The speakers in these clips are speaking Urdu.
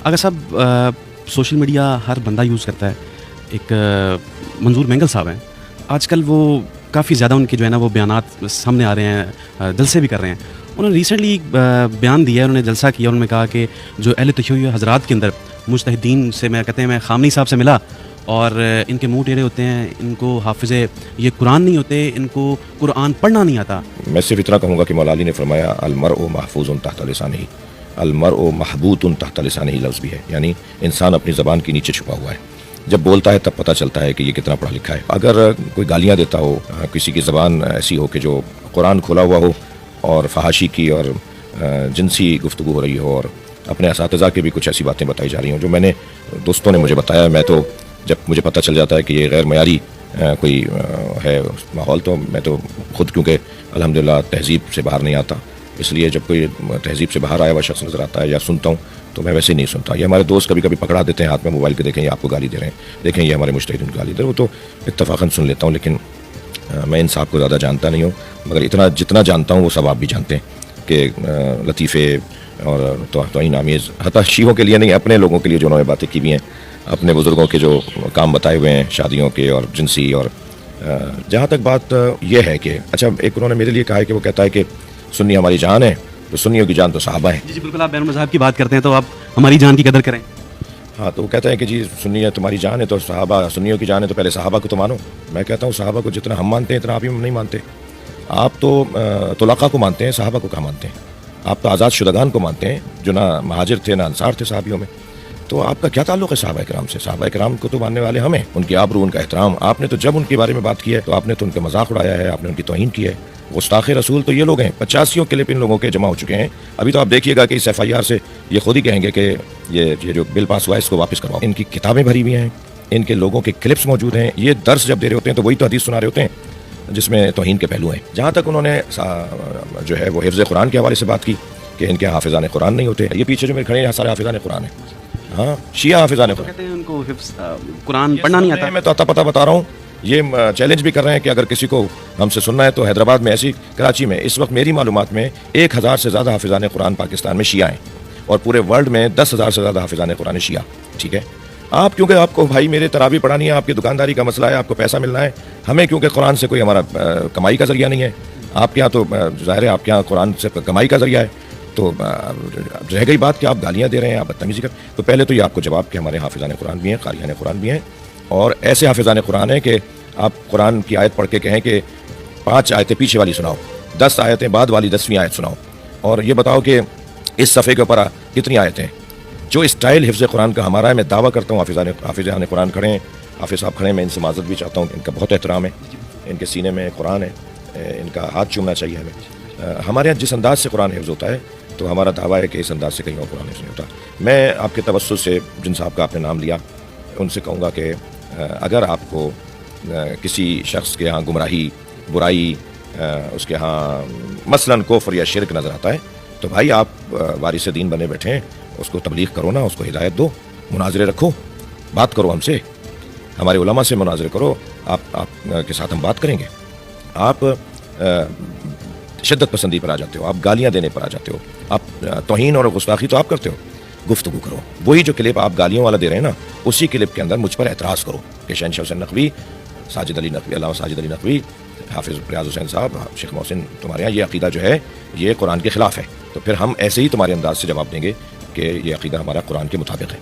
اگر صاحب سوشل میڈیا ہر بندہ یوز کرتا ہے. ایک منظور مینگل صاحب ہیں, آج کل وہ کافی زیادہ ان کے جو ہے نا وہ بیانات سامنے آ رہے ہیں, دل سے بھی کر رہے ہیں. انہوں نے ریسنٹلی بیان دیا ہے, انہوں نے جلسہ کیا, انہوں نے کہا کہ جو اہل تشیع حضرات کے اندر مجتہدین سے میں کہتے ہیں میں خامنی صاحب سے ملا اور ان کے منہ ٹیڑھے ہوتے ہیں, ان کو حافظ یہ قرآن نہیں ہوتے, ان کو قرآن پڑھنا نہیں آتا. میں صرف اتنا کہوں گا کہ مولا علی نے فرمایا المرء محفوظ تحت لسانہ, المرء محبوط تحت لسانہ لفظ بھی ہے, یعنی انسان اپنی زبان کے نیچے چھپا ہوا ہے. جب بولتا ہے تب پتہ چلتا ہے کہ یہ کتنا پڑھا لکھا ہے. اگر کوئی گالیاں دیتا ہو, کسی کی زبان ایسی ہو کہ جو قرآن کھولا ہوا ہو اور فحاشی کی اور جنسی گفتگو ہو رہی ہو اور اپنے اساتذہ کے بھی کچھ ایسی باتیں بتائی جا رہی ہوں جو میں نے دوستوں نے مجھے بتایا, میں تو جب مجھے پتہ چل جاتا ہے کہ یہ غیر معیاری کوئی ہے ماحول, تو میں تو خود کیونکہ الحمدللہ تہذیب سے باہر نہیں آتا, اس لیے جب کوئی تہذیب سے باہر آیا ہوا شخص نظر آتا ہے یا سنتا ہوں تو میں ویسے ہی نہیں سنتا. یہ ہمارے دوست کبھی کبھی پکڑا دیتے ہیں ہاتھ میں موبائل کے, دیکھیں یہ آپ کو گالی دے رہے ہیں, دیکھیں یہ ہمارے مجتہدین کو گالی دے رہے ہیں, وہ تو اتفاقاً سن لیتا ہوں, لیکن میں ان صاحب کو زیادہ جانتا نہیں ہوں, مگر اتنا جتنا جانتا ہوں وہ سب آپ بھی جانتے ہیں کہ لطیفے اور توہین آمیز حتیٰ شیعوں کے لیے نہیں, اپنے لوگوں کے لیے جو انہوں نے باتیں کی بھی ہیں, اپنے بزرگوں کے جو کام بتائے ہوئے ہیں شادیوں کے اور جنسی. اور جہاں تک بات یہ ہے کہ اچھا ایک انہوں نے میرے لیے کہا ہے کہ وہ کہتا ہے کہ سنی ہماری جان ہے, تو سنیوں کی جان تو صحابہ ہیں. جی بالکل, آپ بین المذہب کی بات کرتے ہیں تو آپ ہماری جان کی قدر کریں. ہاں, تو وہ کہتا ہے کہ جی سنی ہے تمہاری جان ہے تو صحابہ, سنیوں کی جان ہے تو پہلے صحابہ کو تو مانو. میں کہتا ہوں صحابہ کو جتنا ہم مانتے ہیں اتنا آپ ہی نہیں مانتے. آپ تو طلقاء کو مانتے ہیں, صحابہ کو کہاں مانتے ہیں. آپ تو آزاد شدگان کو مانتے ہیں جو نہ مہاجر تھے نہ انصار تھے صحابیوں میں. تو آپ کا کیا تعلق ہے صحابہ کرام سے؟ صحابہ کرام کو تو ماننے والے ہمیں, ان کی آبرو, ان کا احترام. آپ نے تو جب ان کے بارے میں بات کی ہے تو آپ نے تو ان کا مذاق اڑایا ہے, آپ نے ان کی توہین کی ہے. گستاخ رسول تو یہ لوگ ہیں, 85 کلپ ان لوگوں کے جمع ہو چکے ہیں. ابھی تو آپ دیکھیے گا کہ اس FIR سے یہ خود ہی کہیں گے کہ یہ جو بل پاس ہوا ہے اس کو واپس کرواؤ. ان کی کتابیں بھری ہوئی ہیں, ان کے لوگوں کے کلپس موجود ہیں. یہ درس جب دے رہے ہوتے ہیں تو وہی تو حدیث سنا رہے ہوتے ہیں جس میں توہین کے پہلو ہیں. جہاں تک انہوں نے جو ہے وہ حفظ قرآن کے حوالے سے بات کی کہ ان کے حافظان قرآن نہیں ہوتے, یہ پیچھے جو میرے کھڑے ہیں یہاں سارے حافظان قرآن ہیں. ہاں, شیعہ حافظان قرآن کہتے ہیں ان کو حفظ قرآن پڑھنا نہیں آتا. میں تو پتہ بتا رہا ہوں, یہ چیلنج بھی کر رہے ہیں کہ اگر کسی کو ہم سے سننا ہے تو حیدرآباد میں, ایسی کراچی میں اس وقت میری معلومات میں 1000 سے زیادہ حافظان قرآن پاکستان میں شیعہ ہیں, اور پورے ورلڈ میں 10,000 سے زیادہ حافظان قرآن شیعہ. ٹھیک ہے, آپ کیونکہ آپ کو بھائی میرے تراویح پڑھانی ہے, آپ کی دکانداری کا مسئلہ ہے, آپ کو پیسہ ملنا ہے. ہمیں کیونکہ قرآن سے کوئی ہمارا کمائی کا ذریعہ نہیں ہے. آپ کے یہاں تو ظاہر ہے آپ کے یہاں قرآن سے کمائی کا ذریعہ ہے, تو رہ گئی بات کہ آپ گالیاں دے رہے ہیں, آپ بدتمیزی کر. تو پہلے تو یہ آپ کو جواب کہ ہمارے حافظان قرآن بھی ہیں, قاریان قرآن بھی ہیں, اور ایسے حافظان قرآن ہیں کہ آپ قرآن کی آیت پڑھ کے کہیں کہ 5 آیتیں پیچھے والی سناؤ, 10 آیتیں بعد والی 10ویں آیت سناؤ, اور یہ بتاؤ کہ اس صفحے کے اوپر کتنی آیتیں. جو اسٹائل حفظ قرآن کا ہمارا ہے, میں دعویٰ کرتا ہوں حافظان قرآن کھڑے ہیں, حافظ صاحب کھڑے ہیں, میں ان سے معذرت بھی چاہتا ہوں, ان کا بہت احترام ہے, ان کے سینے میں قرآن ہے, ان کا ہاتھ چومنا چاہیے ہمیں. ہمارے یہاں جس انداز سے قرآن حفظ ہوتا ہے تو ہمارا دعویٰ ہے کہ اس انداز سے کہیں اور قرآن حفظ نہیں ہوتا. میں آپ کے توسط سے جن صاحب کا آپ نے نام لیا ان سے کہوں گا کہ اگر آپ کو کسی شخص کے ہاں گمراہی, برائی, اس کے ہاں مثلاً کفر یا شرک نظر آتا ہے تو بھائی آپ وارث دین بنے بیٹھے ہیں, اس کو تبلیغ کرو نا, اس کو ہدایت دو, مناظرے رکھو, بات کرو ہم سے, ہمارے علماء سے مناظرے کرو, آپ کے ساتھ ہم بات کریں گے. آپ شدت پسندی پر آ جاتے ہو, آپ گالیاں دینے پر آ جاتے ہو, آپ توہین اور گستاخی تو آپ کرتے ہو. گفتگو کرو, وہی جو کلپ آپ گالیوں والا دے رہے ہیں نا, اسی کلپ کے اندر مجھ پر اعتراض کرو کہ شہنشاہ حسین نقوی, ساجد علی نقوی, علامہ ساجد علی نقوی, حافظ ریاض حسین صاحب, شیخ محسن, تمہارے یہاں یہ عقیدہ جو ہے یہ قرآن کے خلاف ہے. تو پھر ہم ایسے ہی تمہارے انداز سے جواب دیں گے کہ یہ عقیدہ ہمارا قرآن کے مطابق ہے.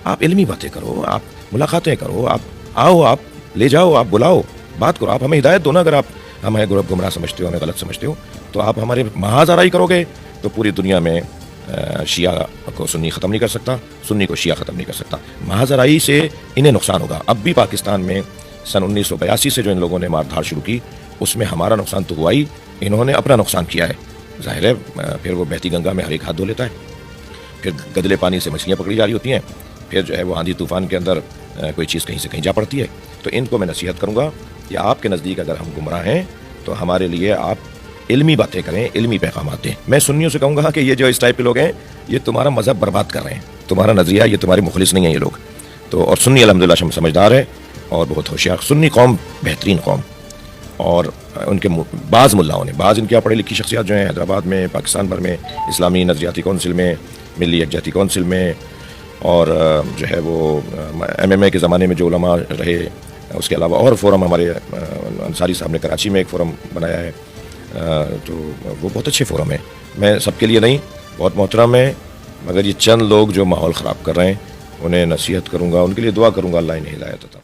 آپ علمی باتیں کرو, آپ ملاقاتیں کرو, آپ آؤ, آپ لے جاؤ, آپ بلاؤ, بات کرو, آپ ہمیں ہدایت دو نا. اگر آپ ہمیں گمراہ سمجھتے ہو, ہمیں غلط سمجھتے ہو, تو آپ ہمارے محاذ آرائی کرو گے تو پوری دنیا میں شیعہ کو سنی ختم نہیں کر سکتا, سنی کو شیعہ ختم نہیں کر سکتا. محاذ آرائی سے انہیں نقصان ہوگا. اب بھی پاکستان میں سن 1982 سے جو ان لوگوں نے مار دھاڑ شروع کی, اس میں ہمارا نقصان تو ہوا ہی, انہوں نے اپنا نقصان کیا ہے. ظاہر ہے پھر وہ بہتی گنگا میں ہر ایک ہاتھ دھو لیتا ہے, پھر گدلے پانی سے مچھلیاں پکڑی جا رہی ہوتی ہیں, پھر جو ہے وہ آندھی طوفان کے اندر کوئی چیز کہیں سے کہیں جا پڑتی ہے. تو ان کو میں نصیحت کروں گا کہ آپ کے نزدیک اگر ہم گمراہ ہیں تو ہمارے لیے آپ علمی باتیں کریں, علمی پیغامات دیں. میں سنیوں سے کہوں گا کہ یہ جو اس ٹائپ کے لوگ ہیں یہ تمہارا مذہب برباد کر رہے ہیں, تمہارا نظریہ, یہ تمہارے مخلص نہیں ہیں یہ لوگ. تو اور سنی الحمدللہ سمجھدار ہے اور بہت ہوشیار. سنی قوم بہترین قوم, اور ان کے بعض ملاؤں نے, بعض ان کے پڑھی لکھی شخصیات جو ہیں حیدرآباد میں, پاکستان بھر میں, اسلامی نظریاتی کونسل میں, ملی یکجہتی کونسل میں, اور جو ہے وہ MMA کے زمانے میں جو علماء رہے، اس کے علاوہ اور فورم ہمارے انصاری صاحب نے کراچی میں ایک فورم بنایا ہے، تو وہ بہت اچھے فورم ہیں. میں سب کے لیے نہیں، بہت محترم ہے، مگر یہ چند لوگ جو ماحول خراب کر رہے ہیں انہیں نصیحت کروں گا، ان کے لیے دعا کروں گا اللہ انہیں ہدایت عطا.